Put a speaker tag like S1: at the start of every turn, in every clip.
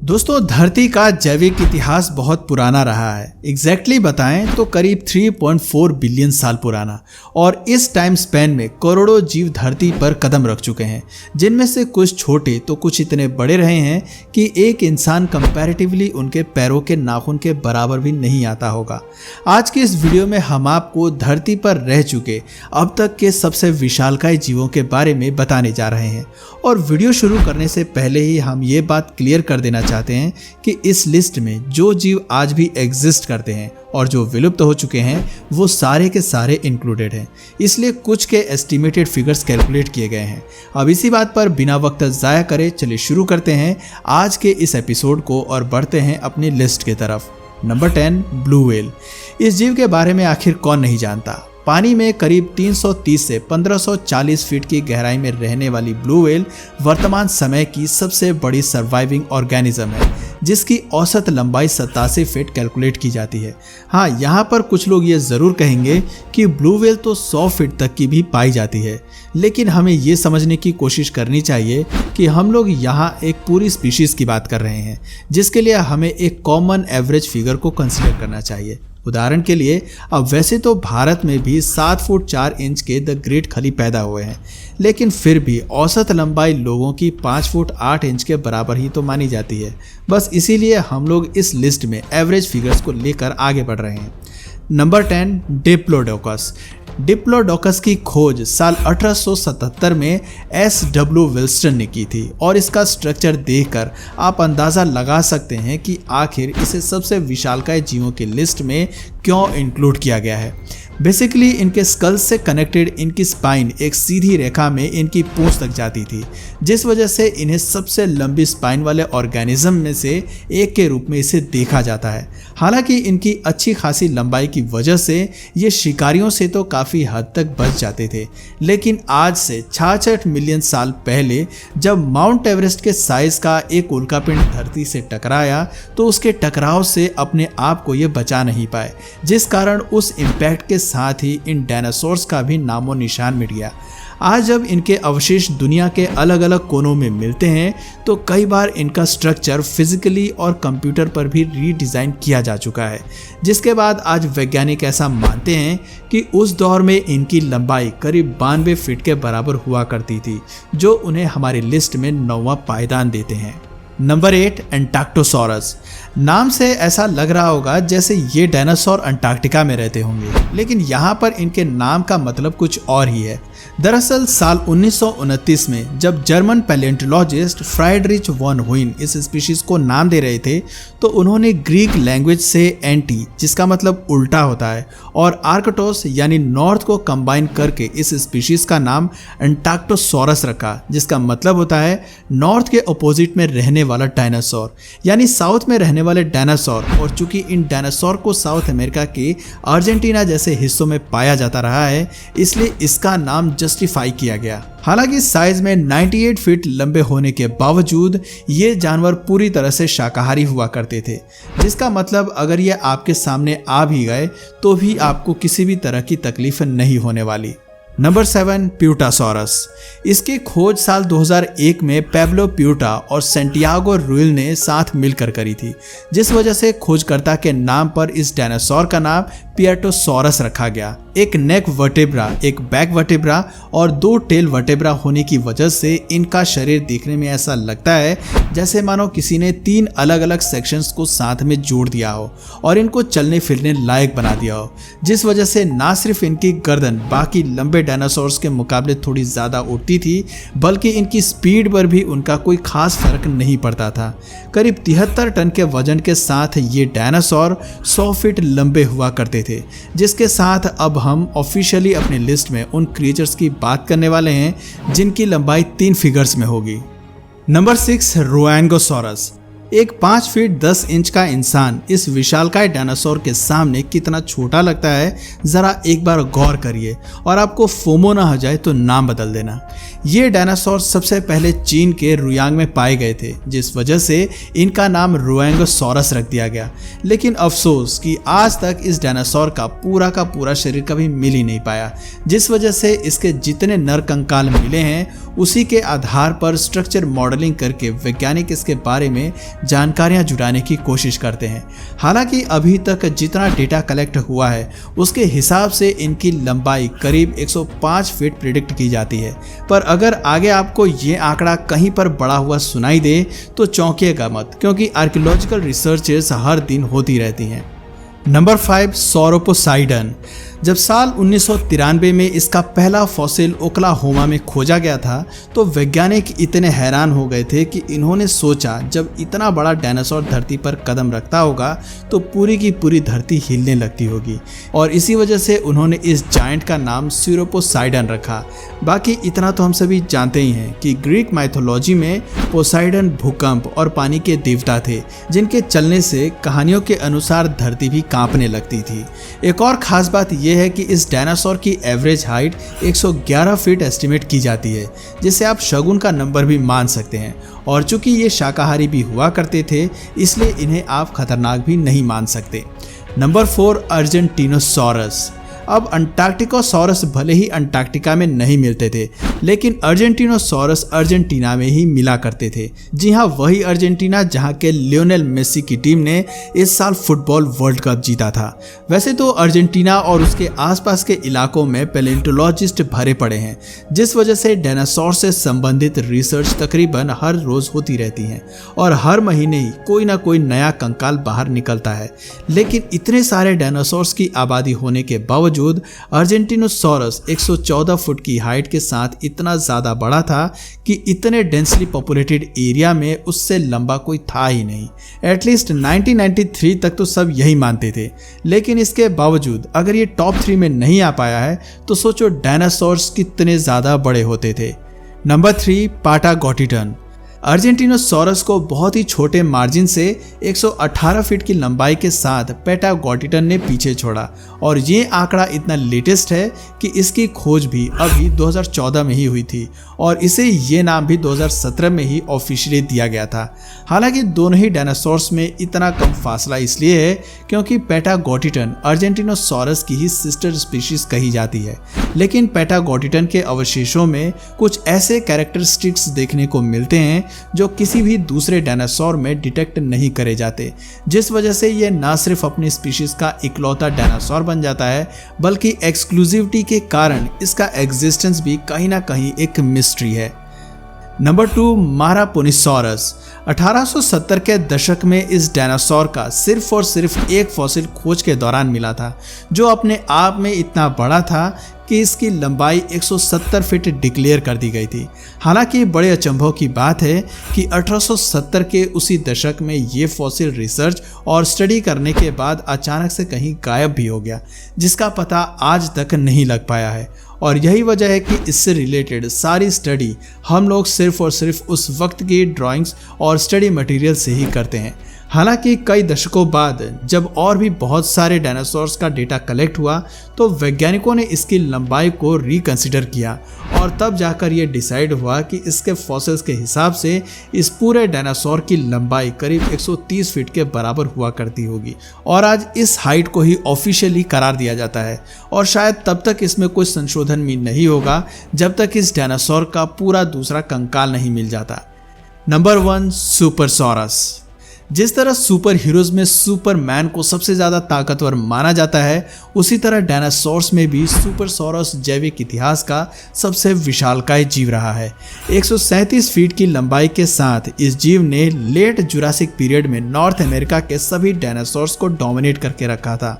S1: दोस्तों, धरती का जैविक इतिहास बहुत पुराना रहा है। एग्जैक्टली बताएं तो करीब 3.4 बिलियन साल पुराना। और इस टाइम स्पैन में करोड़ों जीव धरती पर कदम रख चुके हैं, जिनमें से कुछ छोटे तो कुछ इतने बड़े रहे हैं कि एक इंसान कंपैरेटिवली उनके पैरों के नाखून के बराबर भी नहीं आता होगा। आज की इस वीडियो में हम आपको धरती पर रह चुके अब तक के सबसे विशालकाय जीवों के बारे में बताने जा रहे हैं। और वीडियो शुरू करने से पहले ही हम ये बात क्लियर कर देना चाहते हैं कि इस लिस्ट में जो जीव आज भी एग्जिस्ट करते हैं और जो विलुप्त हो चुके हैं वो सारे के सारे इंक्लूडेड हैं। इसलिए कुछ के एस्टिमेटेड फिगर्स कैलकुलेट किए गए हैं। अब इसी बात पर बिना वक्त ज़ाया करे चलिए शुरू करते हैं आज के इस एपिसोड को और बढ़ते हैं अपनी लिस्ट की तरफ। Number 10, blue whale. इस जीव के बारे में आखिर कौन नहीं जानता। पानी में करीब 330 से 1540 फीट की गहराई में रहने वाली ब्लू व्हेल वर्तमान समय की सबसे बड़ी सर्वाइविंग ऑर्गेनिज्म है, जिसकी औसत लंबाई 87 फीट कैलकुलेट की जाती है। हाँ, यहाँ पर कुछ लोग ये ज़रूर कहेंगे कि ब्लू व्हेल तो 100 फीट तक की भी पाई जाती है, लेकिन हमें ये समझने की कोशिश करनी चाहिए कि हम लोग यहाँ एक पूरी स्पीशीज़ की बात कर रहे हैं, जिसके लिए हमें एक कॉमन एवरेज फिगर को कंसिडर करना चाहिए। उदाहरण के लिए, अब वैसे तो भारत में भी 7 फुट 4 इंच के द ग्रेट खली पैदा हुए हैं, लेकिन फिर भी औसत लंबाई लोगों की 5 फुट 8 इंच के बराबर ही तो मानी जाती है। बस इसीलिए हम लोग इस लिस्ट में एवरेज फिगर्स को लेकर आगे बढ़ रहे हैं। Number 10, Diplodocus. डिप्लोडोकस की खोज साल 1877 में S.W. विल्सन ने की थी और इसका स्ट्रक्चर देखकर आप अंदाज़ा लगा सकते हैं कि आखिर इसे सबसे विशालकाय जीवों की लिस्ट में क्यों इंक्लूड किया गया है। बेसिकली इनके स्कल से कनेक्टेड इनकी स्पाइन एक सीधी रेखा में इनकी पूंछ तक जाती थी, जिस वजह से इन्हें सबसे लंबी स्पाइन वाले ऑर्गेनिज्म में से एक के रूप में इसे देखा जाता है। हालांकि इनकी अच्छी खासी लंबाई की वजह से ये शिकारियों से तो काफ़ी हद तक बच जाते थे, लेकिन आज से 66 मिलियन साल पहले जब माउंट एवरेस्ट के साइज का एक उल्कापिंड धरती से टकराया तो उसके टकराव से अपने आप को ये बचा नहीं पाए, जिस कारण उस इम्पैक्ट के साथ ही इन डायनासोर्स का भी नामो निशान मिट गया। आज जब इनके अवशेष दुनिया के अलग अलग कोनों में मिलते हैं तो कई बार इनका स्ट्रक्चर फिजिकली और कंप्यूटर पर भी रीडिज़ाइन किया जा चुका है, जिसके बाद आज वैज्ञानिक ऐसा मानते हैं कि उस दौर में इनकी लंबाई करीब 92 फीट के बराबर हुआ करती थी, जो उन्हें हमारी लिस्ट में 9वां पायदान देते हैं। नंबर 8, एंटार्क्टोसॉरस। नाम से ऐसा लग रहा होगा जैसे ये डायनासोर अंटार्कटिका में रहते होंगे, लेकिन यहाँ पर इनके नाम का मतलब कुछ और ही है। दरअसल साल 1929 में जब जर्मन पैलेंटोलॉजिस्ट फ्राइडरिच वॉन हुइन इस स्पीशीज को नाम दे रहे थे तो उन्होंने ग्रीक लैंग्वेज से एंटी, जिसका मतलब उल्टा होता है, और आर्कटोस यानी नॉर्थ को कंबाइन करके इस स्पीशीज का नाम एंटार्क्टोसॉरस रखा, जिसका मतलब होता है नॉर्थ के अपोजिट में रहने वाला डायनासोर, यानी साउथ में रहने वाले डायनासोर। और चूंकि इन डायनासोर को साउथ अमेरिका के अर्जेंटीना जैसे हिस्सों में पाया जाता रहा है, इसलिए इसका नाम जस्टिफाई किया गया। हालांकि साइज में 98 फीट लंबे होने के बावजूद ये जानवर पूरी तरह से शाकाहारी हुआ करते थे, जिसका मतलब अगर ये आपके सामने आ भी गए तो भी आपको किसी भी तरह की तकलीफ नहीं होने वाली। नंबर 7, प्यूटासॉरस। इसकी खोज साल 2001 में पैब्लो प्यूटा और सेंटियागो रुइल ने साथ मिलकर करी थी, जिस वजह से खोजकर्ता के नाम पर इस डायनासोर का नाम पियाटोसॉरस रखा गया। एक नेक वर्टेब्रा, एक बैक वर्टेब्रा और 2 टेल वर्टेब्रा होने की वजह से इनका शरीर देखने में ऐसा लगता है जैसे मानो किसी ने 3 अलग अलग सेक्शंस को साथ में जोड़ दिया हो और इनको चलने फिरने लायक बना दिया हो, जिस वजह से ना सिर्फ इनकी गर्दन बाकी लंबे डायनासोर्स के मुकाबले थोड़ी ज़्यादा उड़ती थी, बल्कि इनकी स्पीड पर भी उनका कोई खास फर्क नहीं पड़ता था। करीब 73 टन के वजन के साथ ये डायनासोर 100 फीट लंबे हुआ करते थे, जिसके साथ अब हम ऑफिशियली अपनी लिस्ट में उन क्रिएचर्स की बात करने वाले हैं जिनकी लंबाई 3 फिगर्स में होगी। नंबर 6, रुआंगोसॉरस। एक 5 फीट 10 इंच का इंसान इस विशालकाय डायनासोर के सामने कितना छोटा लगता है, ज़रा एक बार गौर करिए और आपको फोमो ना हो जाए तो नाम बदल देना। ये डायनासोर सबसे पहले चीन के रुयांग में पाए गए थे, जिस वजह से इनका नाम रुआंगोसॉरस रख दिया गया। लेकिन अफसोस कि आज तक इस डायनासोर का पूरा शरीर कभी मिल ही नहीं पाया, जिस वजह से इसके जितने नर कंकाल मिले हैं उसी के आधार पर स्ट्रक्चर मॉडलिंग करके वैज्ञानिक इसके बारे में जानकारियां जुटाने की कोशिश करते हैं। हालांकि अभी तक जितना डेटा कलेक्ट हुआ है उसके हिसाब से इनकी लंबाई करीब 105 फीट प्रिडिक्ट की जाती है, पर अगर आगे आपको ये आंकड़ा कहीं पर बढ़ा हुआ सुनाई दे तो चौंकिएगा मत, क्योंकि आर्कियोलॉजिकल रिसर्चेस हर दिन होती रहती हैं। नंबर 5, सौरोपोसाइडन। जब साल 1993 में इसका पहला फॉसिल ओक्लाहोमा में खोजा गया था तो वैज्ञानिक इतने हैरान हो गए थे कि इन्होंने सोचा जब इतना बड़ा डायनासोर धरती पर कदम रखता होगा तो पूरी की पूरी धरती हिलने लगती होगी, और इसी वजह से उन्होंने इस जायंट का नाम सौरोपोसाइडन रखा। बाकी इतना तो हम सभी जानते ही हैं कि ग्रीक माइथोलॉजी में पोसाइडन भूकंप और पानी के देवता थे, जिनके चलने से कहानियों के अनुसार धरती भी कांपने लगती थी। एक और खास बात यह है कि इस डायनासोर की एवरेज हाइट 111 फीट एस्टिमेट की जाती है, जिसे आप शगुन का नंबर भी मान सकते हैं। और चूंकि ये शाकाहारी भी हुआ करते थे इसलिए इन्हें आप खतरनाक भी नहीं मान सकते। नंबर 4, अर्जेंटीनोसॉरस। अब अंटार्कटिकोसॉरस भले ही अंटार्कटिका में नहीं मिलते थे, लेकिन अर्जेंटीनोसॉरस अर्जेंटीना में ही मिला करते थे। जी हाँ, वही अर्जेंटीना जहाँ के लियोनेल मेसी की टीम ने इस साल फुटबॉल वर्ल्ड कप जीता था। वैसे तो अर्जेंटीना और उसके आसपास के इलाकों में पैलेंटोलॉजिस्ट भरे पड़े हैं, जिस वजह से डायनासोर से संबंधित रिसर्च तकरीबन हर रोज होती रहती हैं और हर महीने ही कोई ना कोई नया कंकाल बाहर निकलता है। लेकिन इतने सारे डायनासोर्स की आबादी होने के बावजूद अर्जेंटीनोसॉरस 114 फुट की हाइट के साथ इतना ज्यादा बड़ा था कि इतने डेंसली पॉपुलेटेड एरिया में उससे लंबा कोई था ही नहीं। एटलीस्ट 1993 तक तो सब यही मानते थे, लेकिन इसके बावजूद अगर ये टॉप 3 में नहीं आ पाया है तो सोचो डायनासोर्स कितने ज्यादा बड़े होते थे। नंबर 3, पाटागोटिटन। अर्जेंटीनोसॉरस को बहुत ही छोटे मार्जिन से 118 फीट की लंबाई के साथ पैटागोटिटन ने पीछे छोड़ा, और ये आंकड़ा इतना लेटेस्ट है कि इसकी खोज भी अभी 2014 में ही हुई थी और इसे ये नाम भी 2017 में ही ऑफिशियली दिया गया था। हालांकि दोनों ही डायनासोर्स में इतना कम फासला इसलिए है क्योंकि पैटागोटिटन अर्जेंटीनोसॉरस की ही सिस्टर स्पीशीज कही जाती है, लेकिन पैटागोटिटन के अवशेषों में कुछ ऐसे कैरेक्टरिस्टिक्स देखने को मिलते हैं जो किसी भी दूसरे डायनासोर में डिटेक्ट नहीं करे जाते, जिस वजह से यह न सिर्फ अपनी स्पीशीज का इकलौता डायनासोर बन जाता है बल्कि एक्सक्लूसिविटी के कारण इसका एग्जिस्टेंस भी कहीं ना कहीं एक मिस्ट्री है। नंबर 2, मारापोनिसॉरस। 1870 के दशक में इस डायनासोर का सिर्फ और सिर्फ एक फॉसिल खोज के दौरान मिला था, जो अपने आप में इतना बड़ा था कि इसकी लंबाई 170 फीट डिक्लेयर कर दी गई थी। हालांकि बड़े अचंभव की बात है कि 1870 के उसी दशक में ये फॉसिल रिसर्च और स्टडी करने के बाद अचानक से कहीं गायब भी हो गया, जिसका पता आज तक नहीं लग पाया है। और यही वजह है कि इससे रिलेटेड सारी स्टडी हम लोग सिर्फ और सिर्फ उस वक्त की ड्राइंग्स और स्टडी मटेरियल से ही करते हैं। हालांकि कई दशकों बाद जब और भी बहुत सारे डायनासोर्स का डेटा कलेक्ट हुआ तो वैज्ञानिकों ने इसकी लंबाई को रिकंसिडर किया और तब जाकर ये डिसाइड हुआ कि इसके फॉसिल्स के हिसाब से इस पूरे डायनासोर की लंबाई करीब 130 फीट के बराबर हुआ करती होगी, और आज इस हाइट को ही ऑफिशियली करार दिया जाता है। और शायद तब तक इसमें कोई संशोधन भी नहीं होगा जब तक इस डायनासोर का पूरा दूसरा कंकाल नहीं मिल जाता। नंबर 1, सुपरसॉरस। जिस तरह सुपर हीरोज में सुपरमैन को सबसे ज्यादा ताकतवर माना जाता है, उसी तरह डायनासोर्स में भी सुपरसॉरस जैविक इतिहास का सबसे विशालकाय जीव रहा है। 137 फीट की लंबाई के साथ इस जीव ने लेट जुरासिक पीरियड में नॉर्थ अमेरिका के सभी डायनासोर्स को डोमिनेट करके रखा था।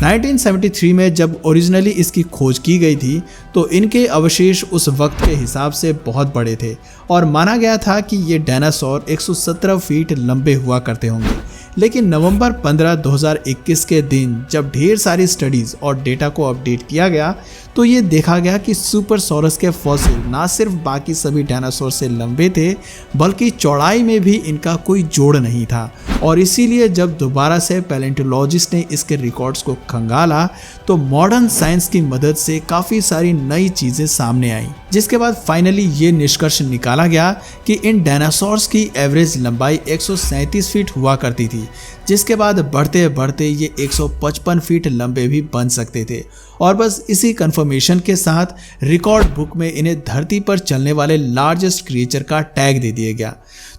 S1: 1973 में जब ओरिजिनली इसकी खोज की गई थी तो इनके अवशेष उस वक्त के हिसाब से बहुत बड़े थे और माना गया था कि ये डायनासोर 117 फीट लंबे हुआ करते होंगे। लेकिन नवंबर 15, 2021 के दिन जब ढेर सारी स्टडीज और डेटा को अपडेट किया गया तो ये देखा गया कि सुपरसॉरस के फॉसिल ना सिर्फ बाकी सभी डायनासोर से लंबे थे बल्कि चौड़ाई में भी इनका कोई जोड़ नहीं था। और इसीलिए जब दोबारा से पैलेंटोलॉजिस्ट ने इसके रिकॉर्ड्स को खंगाला तो मॉडर्न साइंस की मदद से काफ़ी सारी नई चीज़ें सामने आई, जिसके बाद फाइनली ये निष्कर्ष निकाला गया कि इन डायनासोर्स की एवरेज लंबाई 137 फीट हुआ करती थी। थी, जिसके बाद बढ़ते बढ़ते ये 155 फीट लंबे भी बन सकते थे। और बस इसी कंफर्मेशन के साथ रिकॉर्ड बुक में इन्हें धरती पर चलने वाले लार्जेस्ट क्रिएचर का टैग दे दिया गया।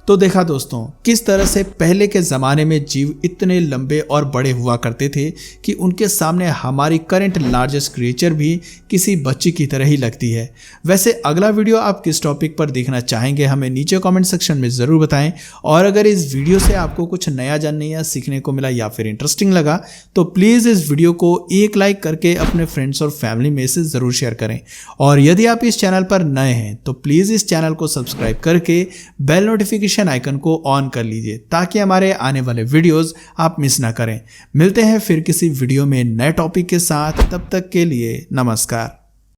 S1: तो देखा दोस्तों, किस तरह से पहले के ज़माने में जीव इतने लंबे और बड़े हुआ करते थे कि उनके सामने हमारी करंट लार्जेस्ट क्रिएचर भी किसी बच्ची की तरह ही लगती है। वैसे अगला वीडियो आप किस टॉपिक पर देखना चाहेंगे हमें नीचे कमेंट सेक्शन में ज़रूर बताएं। और अगर इस वीडियो से आपको कुछ नया जानने या सीखने को मिला या फिर इंटरेस्टिंग लगा तो प्लीज़ इस वीडियो को एक लाइक करके अपने फ्रेंड्स और फैमिली में से ज़रूर शेयर करें। और यदि आप इस चैनल पर नए हैं तो प्लीज़ इस चैनल को सब्सक्राइब करके बेल नोटिफिकेशन आइकन को ऑन कर लीजिए ताकि हमारे आने वाले वीडियोस आप मिस ना करें। मिलते हैं फिर किसी वीडियो में नए टॉपिक के साथ, तब तक के लिए नमस्कार।